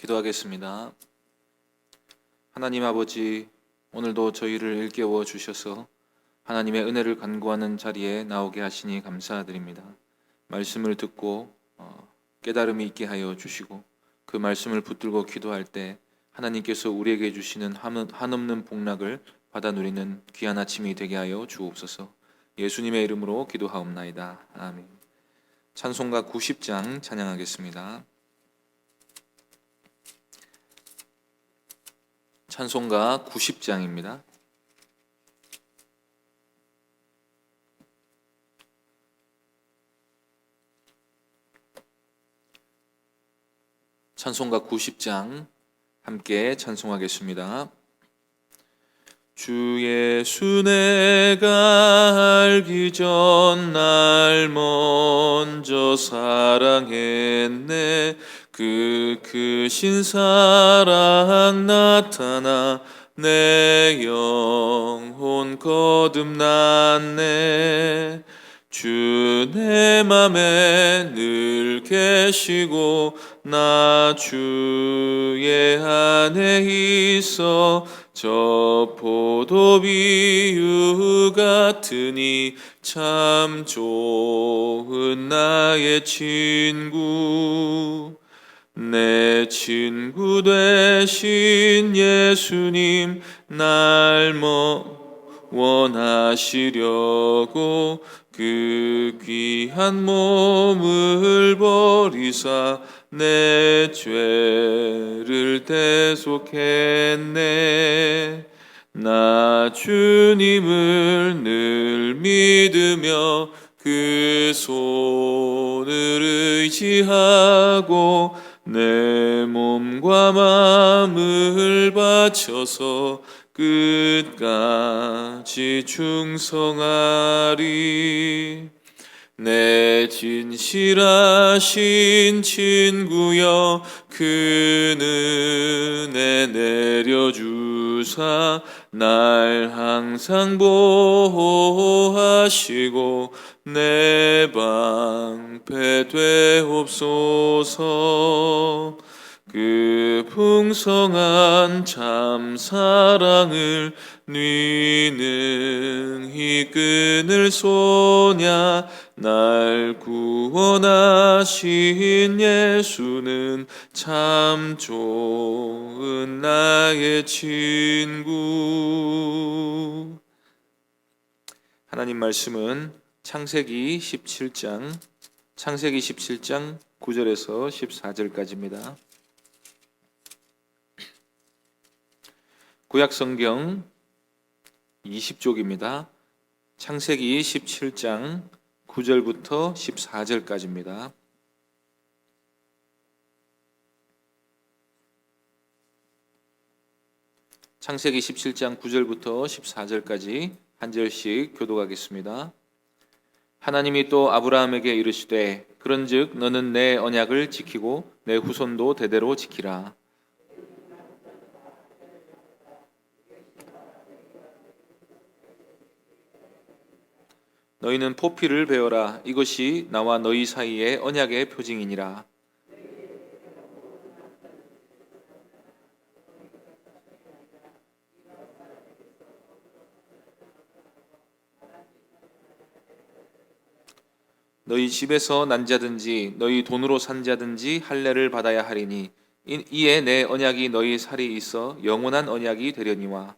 기도하겠습니다. 하나님 아버지, 오늘도 저희를 일깨워 주셔서 하나님의 은혜를 간구하는 자리에 나오게 하시니 감사드립니다. 말씀을 듣고 깨달음이 있게 하여 주시고 그 말씀을 붙들고 기도할 때 하나님께서 우리에게 주시는 한없는 복락을 받아 누리는 귀한 아침이 되게 하여 주옵소서. 예수님의 이름으로 기도하옵나이다. 아멘. 찬송가 90장 찬양하겠습니다. 찬송가 90장입니다. 찬송가 90장 함께 찬송하겠습니다. 주 예수 내가 알기 전 날 먼저 사랑했네. 그 크신 사랑 나타나 내 영혼 거듭났네. 주 내 맘에 늘 계시고 나 주의 안에 있어 저 포도비유 같으니 참 좋은 나의 친구. 내 친구 되신 예수님 날 원하시려고 그 귀한 몸을 버리사 내 죄를 대속했네. 나 주님을 늘 믿으며 그 손을 의지하고 내 몸과 마음을 바쳐서 끝까지 충성하리. 내 진실하신 친구여 그 은혜 내려주사 날 항상 보호하시고 내 방패 되옵소서. 그 풍성한 참 사랑을 능히 끊을 소냐. 날 구원하신 예수는 참 좋은 나의 친구. 하나님 말씀은 창세기 17장 9절에서 14절까지입니다. 구약성경 20쪽입니다. 창세기 17장 9절부터 14절까지입니다. 창세기 17장 9절부터 14절까지 한 절씩 교독하겠습니다. 하나님이 또 아브라함에게 이르시되 그런즉 너는 내 언약을 지키고 내 후손도 대대로 지키라. 너희는 포피를 베어라. 이것이 나와 너희 사이의 언약의 표징이니라. 너희 집에서 난 자든지 너희 돈으로 산 자든지 할례를 받아야 하리니 이에 내 언약이 너희 살이 있어 영원한 언약이 되려니와.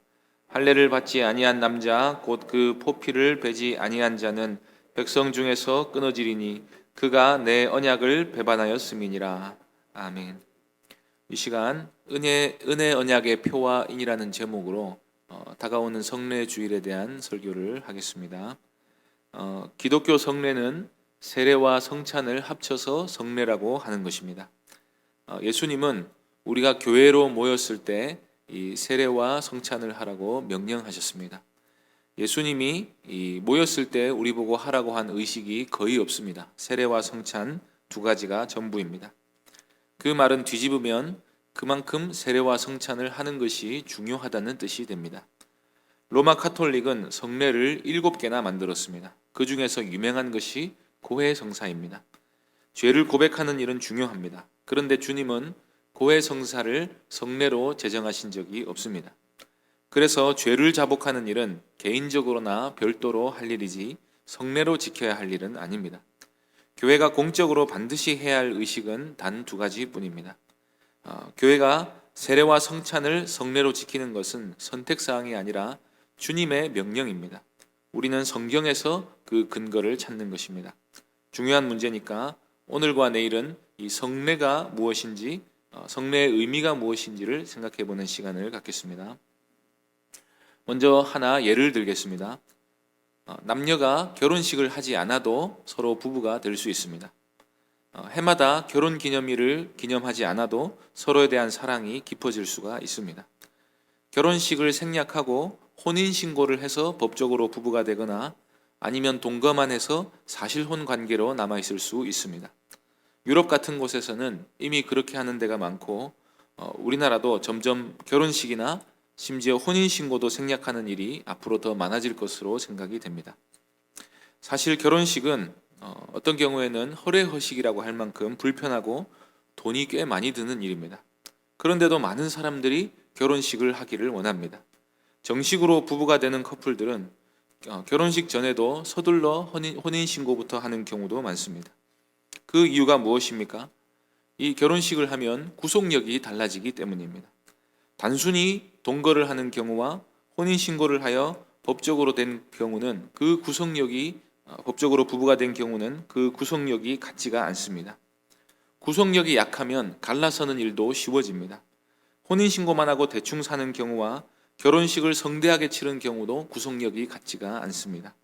할례를 받지 아니한 남자 곧 그 포피를 베지 아니한 자는 백성 중에서 끊어지리니 그가 내 언약을 배반하였음이니라. 아멘. 이 시간 은혜 언약의 표와 인이라는 제목으로 다가오는 성례 주일에 대한 설교를 하겠습니다. 기독교 성례는 세례와 성찬을 합쳐서 성례라고 하는 것입니다. 예수님은 우리가 교회로 모였을 때 이 세례와 성찬을 하라고 명령하셨습니다. 예수님이 모였을 때 우리 보고 하라고 한 의식이 거의 없습니다. 세례와 성찬 두 가지가 전부입니다. 그 말은 뒤집으면 그만큼 세례와 성찬을 하는 것이 중요하다는 뜻이 됩니다. 로마 카톨릭은 성례를 7개나 만들었습니다. 그 중에서 유명한 것이 고해 성사입니다. 죄를 고백하는 일은 중요합니다. 그런데 주님은 고해 성사를 성례로 제정하신 적이 없습니다. 그래서 죄를 자복하는 일은 개인적으로나 별도로 할 일이지 성례로 지켜야 할 일은 아닙니다. 교회가 공적으로 반드시 해야 할 의식은 단 두 가지뿐입니다. 교회가 세례와 성찬을 성례로 지키는 것은 선택사항이 아니라 주님의 명령입니다. 우리는 성경에서 그 근거를 찾는 것입니다. 중요한 문제니까 오늘과 내일은 이 성례가 무엇인지, 성례의 의미가 무엇인지를 생각해 보는 시간을 갖겠습니다. 먼저 하나 예를 들겠습니다. 남녀가 결혼식을 하지 않아도 서로 부부가 될 수 있습니다. 해마다 결혼 기념일을 기념하지 않아도 서로에 대한 사랑이 깊어질 수가 있습니다. 결혼식을 생략하고 혼인신고를 해서 법적으로 부부가 되거나 아니면 동거만 해서 사실혼 관계로 남아있을 수 있습니다. 유럽 같은 곳에서는 이미 그렇게 하는 데가 많고 우리나라도 점점 결혼식이나 심지어 혼인신고도 생략하는 일이 앞으로 더 많아질 것으로 생각이 됩니다. 사실 결혼식은 어떤 경우에는 허례허식이라고 할 만큼 불편하고 돈이 꽤 많이 드는 일입니다. 그런데도 많은 사람들이 결혼식을 하기를 원합니다. 정식으로 부부가 되는 커플들은 결혼식 전에도 서둘러 혼인신고부터 하는 경우도 많습니다. 그 이유가 무엇입니까? 이 결혼식을 하면 구속력이 달라지기 때문입니다. 단순히 동거를 하는 경우와 혼인신고를 하여 법적으로 된 경우는 그 구속력이 법적으로 부부가 된 경우는 그 구속력이 같지가 않습니다. 구속력이 약하면 갈라서는 일도 쉬워집니다. 혼인신고만 하고 대충 사는 경우와 결혼식을 성대하게 치른 경우도 구속력이 같지가 않습니다.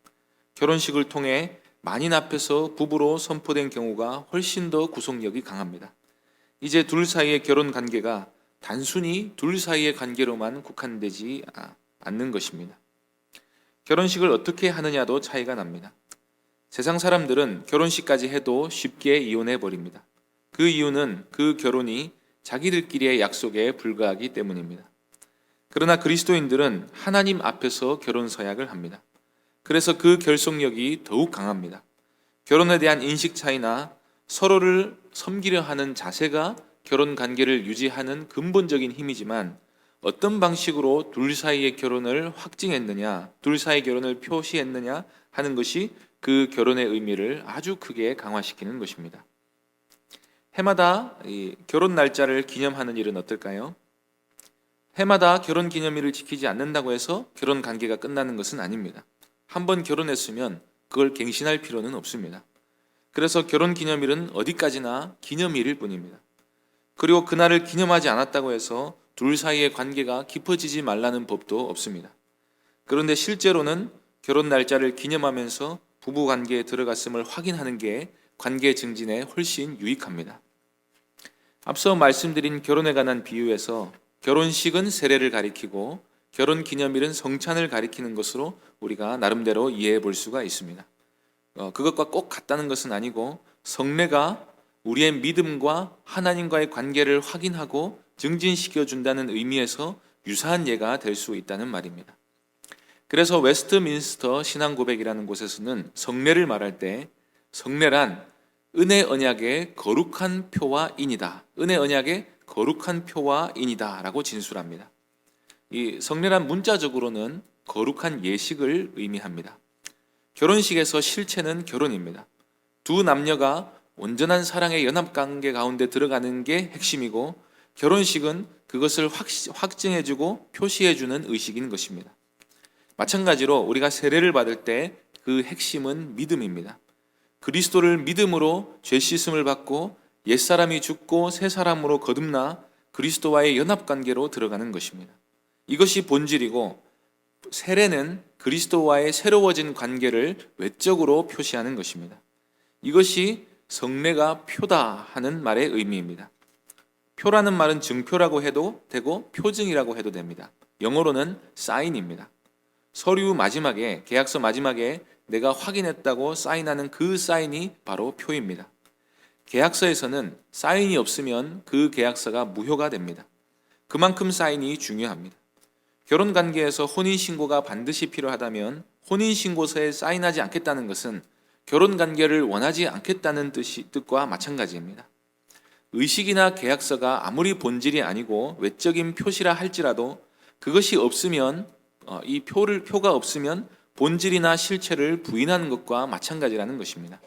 결혼식을 통해 만인 앞에서 부부로 선포된 경우가 훨씬 더 구속력이 강합니다. 이제 둘 사이의 결혼 관계가 단순히 둘 사이의 관계로만 국한되지 않는 것입니다. 결혼식을 어떻게 하느냐도 차이가 납니다. 세상 사람들은 결혼식까지 해도 쉽게 이혼해 버립니다. 그 이유는 그 결혼이 자기들끼리의 약속에 불과하기 때문입니다. 그러나 그리스도인들은 하나님 앞에서 결혼 서약을 합니다. 그래서 그 결속력이 더욱 강합니다. 결혼에 대한 인식 차이나 서로를 섬기려 하는 자세가 결혼 관계를 유지하는 근본적인 힘이지만 어떤 방식으로 둘 사이의 결혼을 확증했느냐, 둘 사이의 결혼을 표시했느냐 하는 것이 그 결혼의 의미를 아주 크게 강화시키는 것입니다. 해마다 이 결혼 날짜를 기념하는 일은 어떨까요? 해마다 결혼 기념일을 지키지 않는다고 해서 결혼 관계가 끝나는 것은 아닙니다. 한번 결혼했으면 그걸 갱신할 필요는 없습니다. 그래서 결혼 기념일은 어디까지나 기념일일 뿐입니다. 그리고 그날을 기념하지 않았다고 해서 둘 사이의 관계가 깊어지지 말라는 법도 없습니다. 그런데 실제로는 결혼 날짜를 기념하면서 부부 관계에 들어갔음을 확인하는 게 관계 증진에 훨씬 유익합니다. 앞서 말씀드린 결혼에 관한 비유에서 결혼식은 세례를 가리키고 결혼 기념일은 성찬을 가리키는 것으로 우리가 나름대로 이해해 볼 수가 있습니다. 그것과 꼭 같다는 것은 아니고 성례가 우리의 믿음과 하나님과의 관계를 확인하고 증진시켜준다는 의미에서 유사한 예가 될 수 있다는 말입니다. 그래서 웨스트민스터 신앙고백이라는 곳에서는 성례를 말할 때 성례란 은혜 언약의 거룩한 표와 인이다. 은혜 언약의 거룩한 표와 인이다 라고 진술합니다. 이 성례란 문자적으로는 거룩한 예식을 의미합니다. 결혼식에서 실체는 결혼입니다. 두 남녀가 온전한 사랑의 연합관계 가운데 들어가는 게 핵심이고 결혼식은 그것을 확증해주고 표시해주는 의식인 것입니다. 마찬가지로 우리가 세례를 받을 때 그 핵심은 믿음입니다. 그리스도를 믿음으로 죄 씻음을 받고 옛사람이 죽고 새 사람으로 거듭나 그리스도와의 연합관계로 들어가는 것입니다. 이것이 본질이고 세례는 그리스도와의 새로워진 관계를 외적으로 표시하는 것입니다. 이것이 성례가 표다 하는 말의 의미입니다. 표라는 말은 증표라고 해도 되고 표증이라고 해도 됩니다. 영어로는 사인입니다. 서류 마지막에, 계약서 마지막에 내가 확인했다고 사인하는 그 사인이 바로 표입니다. 계약서에서는 사인이 없으면 그 계약서가 무효가 됩니다. 그만큼 사인이 중요합니다. 결혼 관계에서 혼인신고가 반드시 필요하다면 혼인신고서에 사인하지 않겠다는 것은 결혼 관계를 원하지 않겠다는 뜻과 마찬가지입니다. 의식이나 계약서가 아무리 본질이 아니고 외적인 표시라 할지라도 그것이 없으면 이 표가 없으면 본질이나 실체를 부인하는 것과 마찬가지라는 것입니다.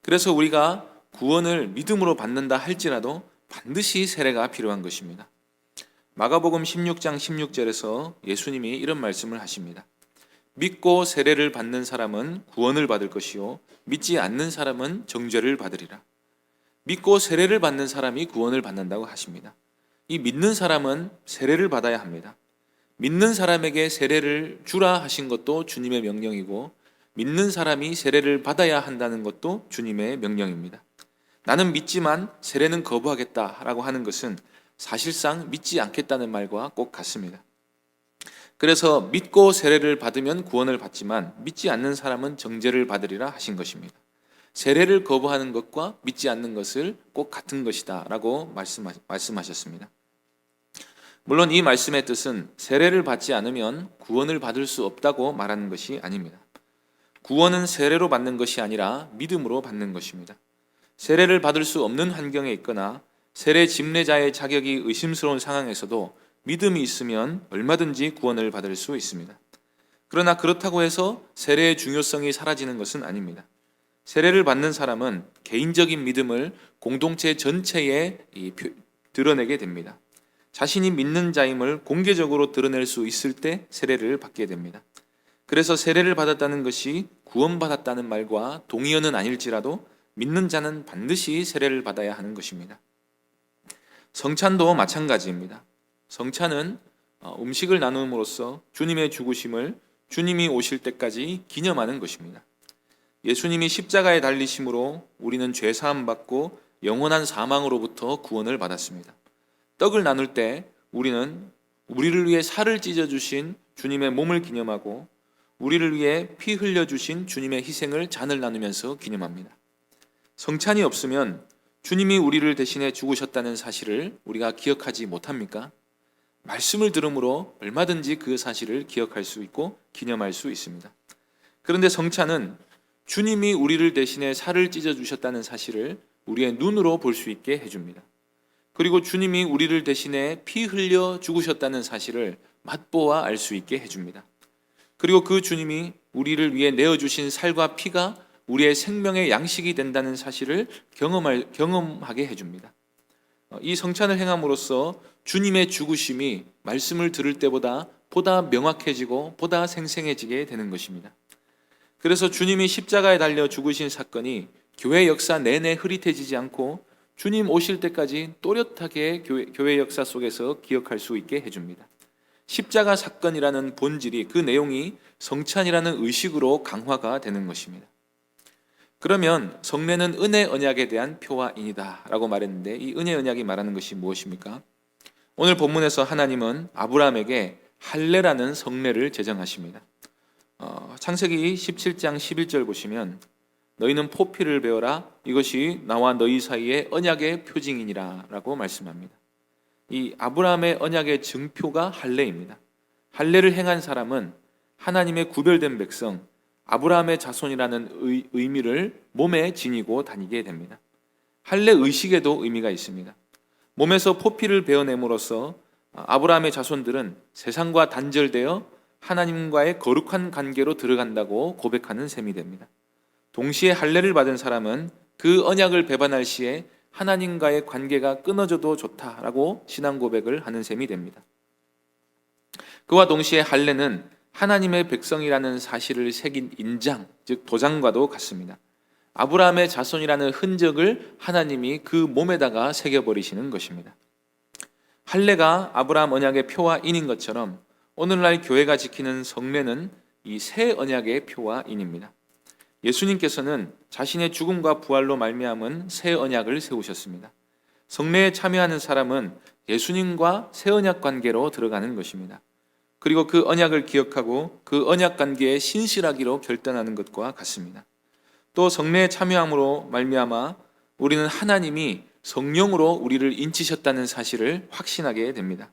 그래서 우리가 구원을 믿음으로 받는다 할지라도 반드시 세례가 필요한 것입니다. 마가복음 16장 16절에서 예수님이 이런 말씀을 하십니다. 믿고 세례를 받는 사람은 구원을 받을 것이요 믿지 않는 사람은 정죄를 받으리라. 믿고 세례를 받는 사람이 구원을 받는다고 하십니다. 이 믿는 사람은 세례를 받아야 합니다. 믿는 사람에게 세례를 주라 하신 것도 주님의 명령이고 믿는 사람이 세례를 받아야 한다는 것도 주님의 명령입니다. 나는 믿지만 세례는 거부하겠다라고 하는 것은 사실상 믿지 않겠다는 말과 꼭 같습니다. 그래서 믿고 세례를 받으면 구원을 받지만 믿지 않는 사람은 정죄를 받으리라 하신 것입니다. 세례를 거부하는 것과 믿지 않는 것을 꼭 같은 것이다 라고 말씀하셨습니다. 물론 이 말씀의 뜻은 세례를 받지 않으면 구원을 받을 수 없다고 말하는 것이 아닙니다. 구원은 세례로 받는 것이 아니라 믿음으로 받는 것입니다. 세례를 받을 수 없는 환경에 있거나 세례 집례자의 자격이 의심스러운 상황에서도 믿음이 있으면 얼마든지 구원을 받을 수 있습니다. 그러나 그렇다고 해서 세례의 중요성이 사라지는 것은 아닙니다. 세례를 받는 사람은 개인적인 믿음을 공동체 전체에 드러내게 됩니다. 자신이 믿는 자임을 공개적으로 드러낼 수 있을 때 세례를 받게 됩니다. 그래서 세례를 받았다는 것이 구원받았다는 말과 동의어는 아닐지라도 믿는 자는 반드시 세례를 받아야 하는 것입니다. 성찬도 마찬가지입니다. 성찬은 음식을 나눔으로써 주님의 죽으심을 주님이 오실 때까지 기념하는 것입니다. 예수님이 십자가에 달리심으로 우리는 죄 사함 받고 영원한 사망으로부터 구원을 받았습니다. 떡을 나눌 때 우리는 우리를 위해 살을 찢어 주신 주님의 몸을 기념하고 우리를 위해 피 흘려 주신 주님의 희생을 잔을 나누면서 기념합니다. 성찬이 없으면 주님이 우리를 대신해 죽으셨다는 사실을 우리가 기억하지 못합니까? 말씀을 들음으로 얼마든지 그 사실을 기억할 수 있고 기념할 수 있습니다. 그런데 성찬은 주님이 우리를 대신해 살을 찢어 주셨다는 사실을 우리의 눈으로 볼 수 있게 해줍니다. 그리고 주님이 우리를 대신해 피 흘려 죽으셨다는 사실을 맛보아 알 수 있게 해줍니다. 그리고 그 주님이 우리를 위해 내어주신 살과 피가 우리의 생명의 양식이 된다는 사실을 경험하게 해줍니다. 이 성찬을 행함으로써 주님의 죽으심이 말씀을 들을 때보다 보다 명확해지고 보다 생생해지게 되는 것입니다. 그래서 주님이 십자가에 달려 죽으신 사건이 교회 역사 내내 흐릿해지지 않고 주님 오실 때까지 또렷하게 교회 역사 속에서 기억할 수 있게 해줍니다. 십자가 사건이라는 본질이, 그 내용이 성찬이라는 의식으로 강화가 되는 것입니다. 그러면 성례는 은혜 언약에 대한 표와 인이다 라고 말했는데, 이 은혜 언약이 말하는 것이 무엇입니까? 오늘 본문에서 하나님은 아브라함에게 할례라는 성례를 제정하십니다. 창세기 17장 11절 보시면 너희는 포피를 베어라, 이것이 나와 너희 사이의 언약의 표징이니라 라고 말씀합니다. 이 아브라함의 언약의 증표가 할례입니다. 할례를 행한 사람은 하나님의 구별된 백성, 아브라함의 자손이라는 의미를 몸에 지니고 다니게 됩니다. 할례 의식에도 의미가 있습니다. 몸에서 포피를 베어냄으로써 아브라함의 자손들은 세상과 단절되어 하나님과의 거룩한 관계로 들어간다고 고백하는 셈이 됩니다. 동시에 할례를 받은 사람은 그 언약을 배반할 시에 하나님과의 관계가 끊어져도 좋다라고 신앙 고백을 하는 셈이 됩니다. 그와 동시에 할례는 하나님의 백성이라는 사실을 새긴 인장, 즉 도장과도 같습니다. 아브라함의 자손이라는 흔적을 하나님이 그 몸에다가 새겨버리시는 것입니다. 할례가 아브라함 언약의 표와 인인 것처럼 오늘날 교회가 지키는 성례는 이 새 언약의 표와 인입니다. 예수님께서는 자신의 죽음과 부활로 말미암은 새 언약을 세우셨습니다. 성례에 참여하는 사람은 예수님과 새 언약 관계로 들어가는 것입니다. 그리고 그 언약을 기억하고 그 언약 관계에 신실하기로 결단하는 것과 같습니다. 또 성례에 참여함으로 말미암아 우리는 하나님이 성령으로 우리를 인치셨다는 사실을 확신하게 됩니다.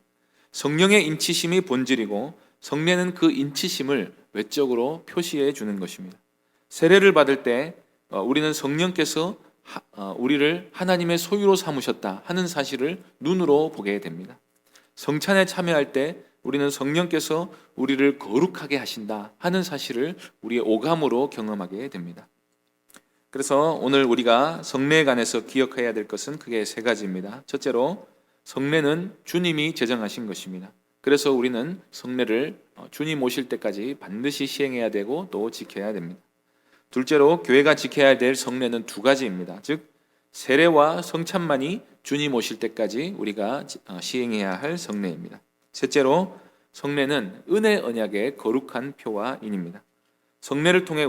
성령의 인치심이 본질이고 성례는 그 인치심을 외적으로 표시해 주는 것입니다. 세례를 받을 때 우리는 성령께서 우리를 하나님의 소유로 삼으셨다 하는 사실을 눈으로 보게 됩니다. 성찬에 참여할 때 우리는 성령께서 우리를 거룩하게 하신다 하는 사실을 우리의 오감으로 경험하게 됩니다. 그래서 오늘 우리가 성례에 관해서 기억해야 될 것은 크게 세 가지입니다. 첫째로, 성례는 주님이 제정하신 것입니다. 그래서 우리는 성례를 주님 오실 때까지 반드시 시행해야 되고 또 지켜야 됩니다. 둘째로, 교회가 지켜야 될 성례는 두 가지입니다. 즉, 세례와 성찬만이 주님 오실 때까지 우리가 시행해야 할 성례입니다. 셋째로, 성례는 은혜 언약의 거룩한 표와 인입니다. 성례를 통해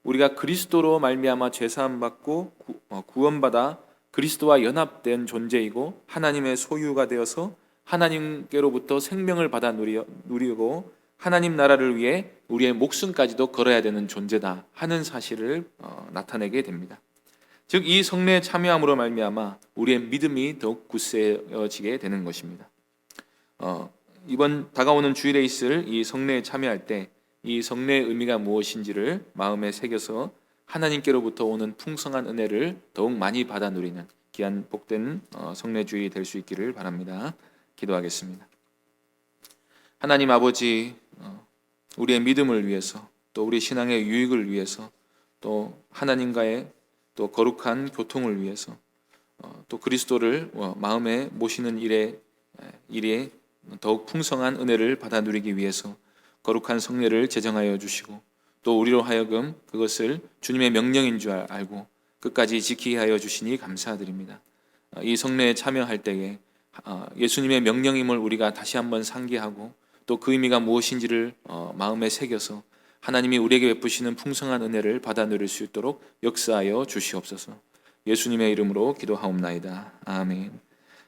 우리가 그리스도로 말미암아 죄사함 받고 구원받아 그리스도와 연합된 존재이고 하나님의 소유가 되어서 하나님께로부터 생명을 받아 누리고 하나님 나라를 위해 우리의 목숨까지도 걸어야 되는 존재다 하는 사실을 나타내게 됩니다. 즉, 이 성례에 참여함으로 말미암아 우리의 믿음이 더욱 굳세어지게 되는 것입니다. 이번 다가오는 주일에 있을 이 성례에 참여할 때 이 성례의 의미가 무엇인지를 마음에 새겨서 하나님께로부터 오는 풍성한 은혜를 더욱 많이 받아 누리는 귀한 복된 성례주의 될 수 있기를 바랍니다. 기도하겠습니다. 하나님 아버지, 우리의 믿음을 위해서 또 우리 신앙의 유익을 위해서 또 하나님과의 또 거룩한 교통을 위해서 또 그리스도를 마음에 모시는 일에 더욱 풍성한 은혜를 받아 누리기 위해서 거룩한 성례를 제정하여 주시고 또 우리로 하여금 그것을 주님의 명령인 줄 알고 끝까지 지키게 하여 주시니 감사드립니다. 이 성례에 참여할 때에 예수님의 명령임을 우리가 다시 한번 상기하고 또 그 의미가 무엇인지를 마음에 새겨서 하나님이 우리에게 베푸시는 풍성한 은혜를 받아 누릴 수 있도록 역사하여 주시옵소서. 예수님의 이름으로 기도하옵나이다. 아멘.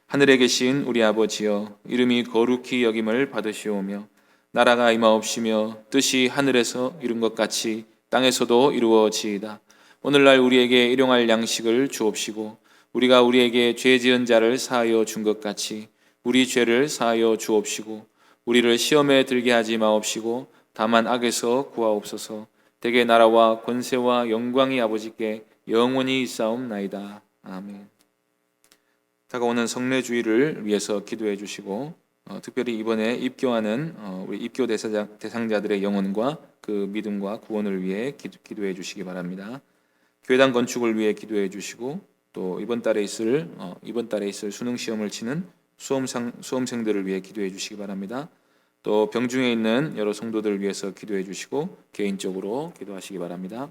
하늘에 계신 우리 아버지여, 이름이 거룩히 여김을 받으시오며 나라가 임하옵시며 뜻이 하늘에서 이룬 것 같이 땅에서도 이루어지이다. 오늘날 우리에게 일용할 양식을 주옵시고 우리가 우리에게 죄 지은 자를 사하여 준 것 같이 우리 죄를 사하여 주옵시고 우리를 시험에 들게 하지 마옵시고 다만 악에서 구하옵소서. 대개 나라와 권세와 영광이 아버지께 영원히 있사옵나이다. 아멘. 다가오는 성례주의를 위해서 기도해 주시고 특별히 이번에 입교하는 우리 입교 대상자들의 영혼과 그 믿음과 구원을 위해 기도해 주시기 바랍니다. 교회당 건축을 위해 기도해 주시고 또 이번 달에 있을 수능 시험을 치는 수험생들을 위해 기도해 주시기 바랍니다. 또 병중에 있는 여러 성도들을 위해서 기도해 주시고 개인적으로 기도하시기 바랍니다.